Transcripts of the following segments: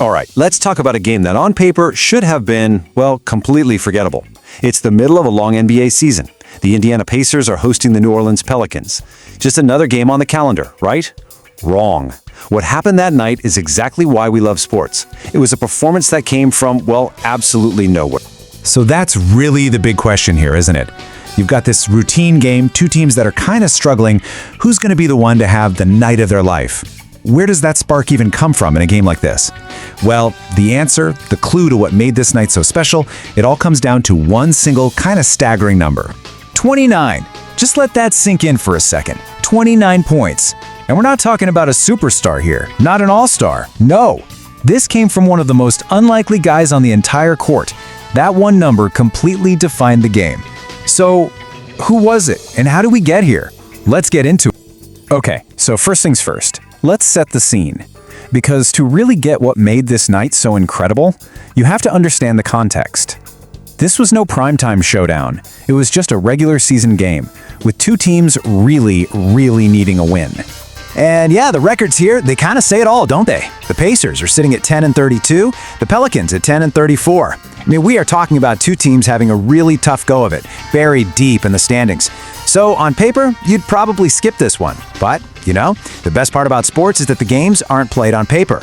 All right, let's talk about a game that on paper should have been, well, completely forgettable. It's the middle of a long NBA season. The Indiana Pacers are hosting the New Orleans Pelicans. Just another game on the calendar, right? Wrong. What happened that night is exactly why we love sports. It was a performance that came from, well, absolutely nowhere. So that's really the big question here, isn't it? You've got this routine game, two teams that are kind of struggling. Who's going to be the one to have the night of their life? Where does that spark even come from in a game like this? Well, the answer, the clue to what made this night so special, it all comes down to one single kind of staggering number. 29. Just let that sink in for a second. 29 points. And we're not talking about a superstar here, not an all-star. No. This came from one of the most unlikely guys on the entire court. That one number completely defined the game. So, who was it, and how did we get here? Let's get into it. Okay, so first things first. Let's set the scene. Because to really get what made this night so incredible, you have to understand the context. This was no primetime showdown. It was just a regular season game, with two teams really needing a win. And yeah, the records here, they kind of say it all, don't they? The Pacers are sitting at 10-32, the Pelicans at 10-34. I mean, we are talking about two teams having a really tough go of it, buried deep in the standings. So on paper, you'd probably skip this one. But, you know, the best part about sports is that the games aren't played on paper.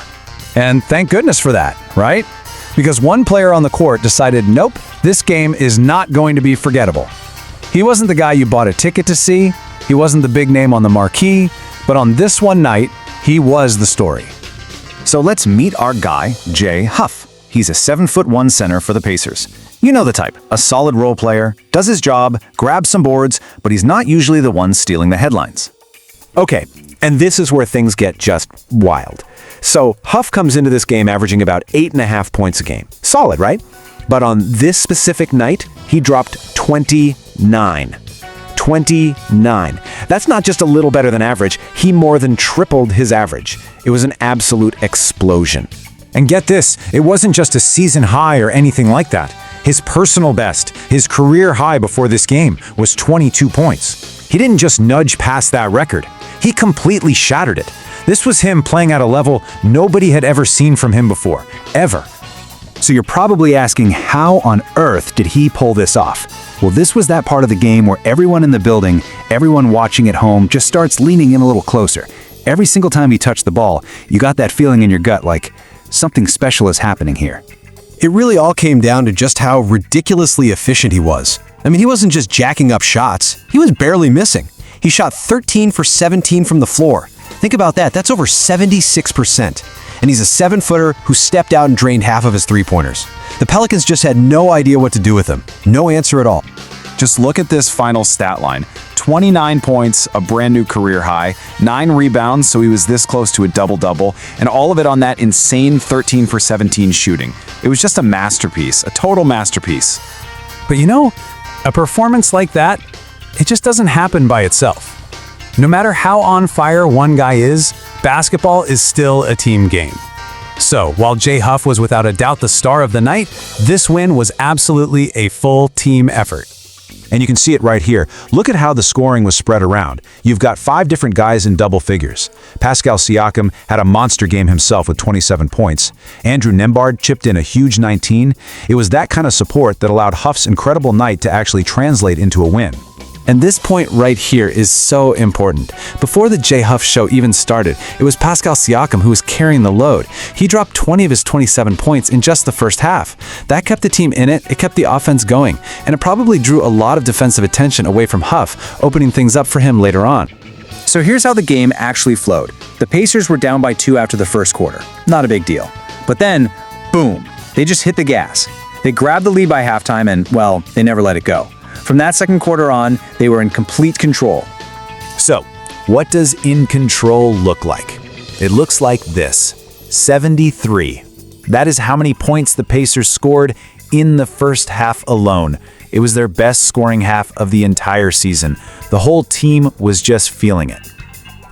And thank goodness for that, right? Because one player on the court decided, nope, this game is not going to be forgettable. He wasn't the guy you bought a ticket to see, he wasn't the big name on the marquee, but on this one night, he was the story. So let's meet our guy, Jay Huff. He's a 7'1" center for the Pacers. You know the type, a solid role player, does his job, grabs some boards, but he's not usually the one stealing the headlines. Okay, and this is where things get just wild. So Huff comes into this game averaging about 8.5 points a game. Solid, right? But on this specific night, he dropped 29. 29. That's not just a little better than average, he more than tripled his average. It was an absolute explosion. And get this, it wasn't just a season high or anything like that. His personal best, his career high before this game, was 22 points. He didn't just nudge past that record, he completely shattered it. This was him playing at a level nobody had ever seen from him before, ever. So you're probably asking, how on earth did he pull this off? Well, this was that part of the game where everyone in the building, everyone watching at home, just starts leaning in a little closer. Every single time he touched the ball, you got that feeling in your gut like, something special is happening here. It really all came down to just how ridiculously efficient he was. I mean, he wasn't just jacking up shots, he was barely missing. He shot 13 for 17 from the floor. Think about that, that's over 76%. And he's a 7-footer who stepped out and drained half of his three-pointers. The Pelicans just had no idea what to do with him. No answer at all. Just look at this final stat line. 29 points, a brand new career high, 9 rebounds, so he was this close to a double-double, and all of it on that insane 13 for 17 shooting. It was just a masterpiece, a total masterpiece. But you know, a performance like that, it just doesn't happen by itself. No matter how on fire one guy is, basketball is still a team game. So, while Jay Huff was without a doubt the star of the night, this win was absolutely a full team effort. And you can see it right here. Look at how the scoring was spread around. You've got 5 different guys in double figures. Pascal Siakam had a monster game himself with 27 points. Andrew Nembhard chipped in a huge 19. It was that kind of support that allowed Huff's incredible night to actually translate into a win. And this point right here is so important. Before the Jay Huff show even started, it was Pascal Siakam who was carrying the load. He dropped 20 of his 27 points in just the first half. That kept the team in it, it kept the offense going, and it probably drew a lot of defensive attention away from Huff, opening things up for him later on. So here's how the game actually flowed. The Pacers were down by 2 after the first quarter. Not a big deal. But then, boom, they just hit the gas. They grabbed the lead by halftime and, well, they never let it go. From that second quarter on, they were in complete control. So, what does in control look like? It looks like this: 73. That is how many points the Pacers scored in the first half alone. It was their best scoring half of the entire season. The whole team was just feeling it.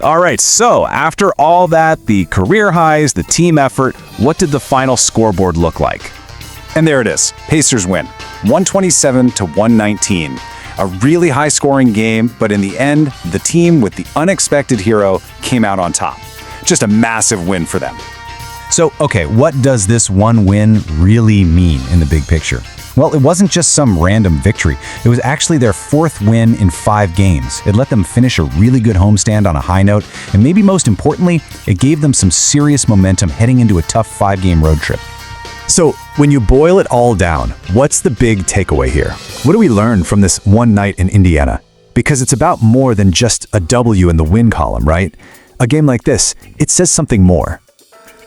All right, so after all that, the career highs, the team effort, what did the final scoreboard look like? And there it is, Pacers win, 127-119. A really high-scoring game, but in the end, the team with the unexpected hero came out on top. Just a massive win for them. So, okay, what does this one win really mean in the big picture? Well, it wasn't just some random victory. It was actually their 4th win in 5 games. It let them finish a really good homestand on a high note, and maybe most importantly, it gave them some serious momentum heading into a tough 5-game road trip. So, when you boil it all down, what's the big takeaway here? What do we learn from this one night in Indiana? Because it's about more than just a W in the win column, right? A game like this, it says something more.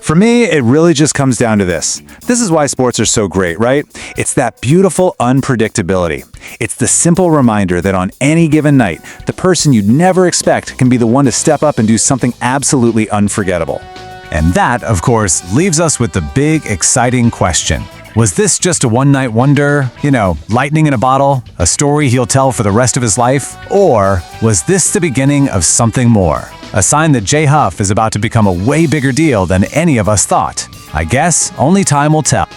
For me, it really just comes down to this. This is why sports are so great, right? It's that beautiful unpredictability. It's the simple reminder that on any given night, the person you'd never expect can be the one to step up and do something absolutely unforgettable. And that, of course, leaves us with the big, exciting question. Was this just a one-night wonder? Lightning in a bottle? A story he'll tell for the rest of his life? Or was this the beginning of something more? A sign that Jay Huff is about to become a way bigger deal than any of us thought. I guess only time will tell.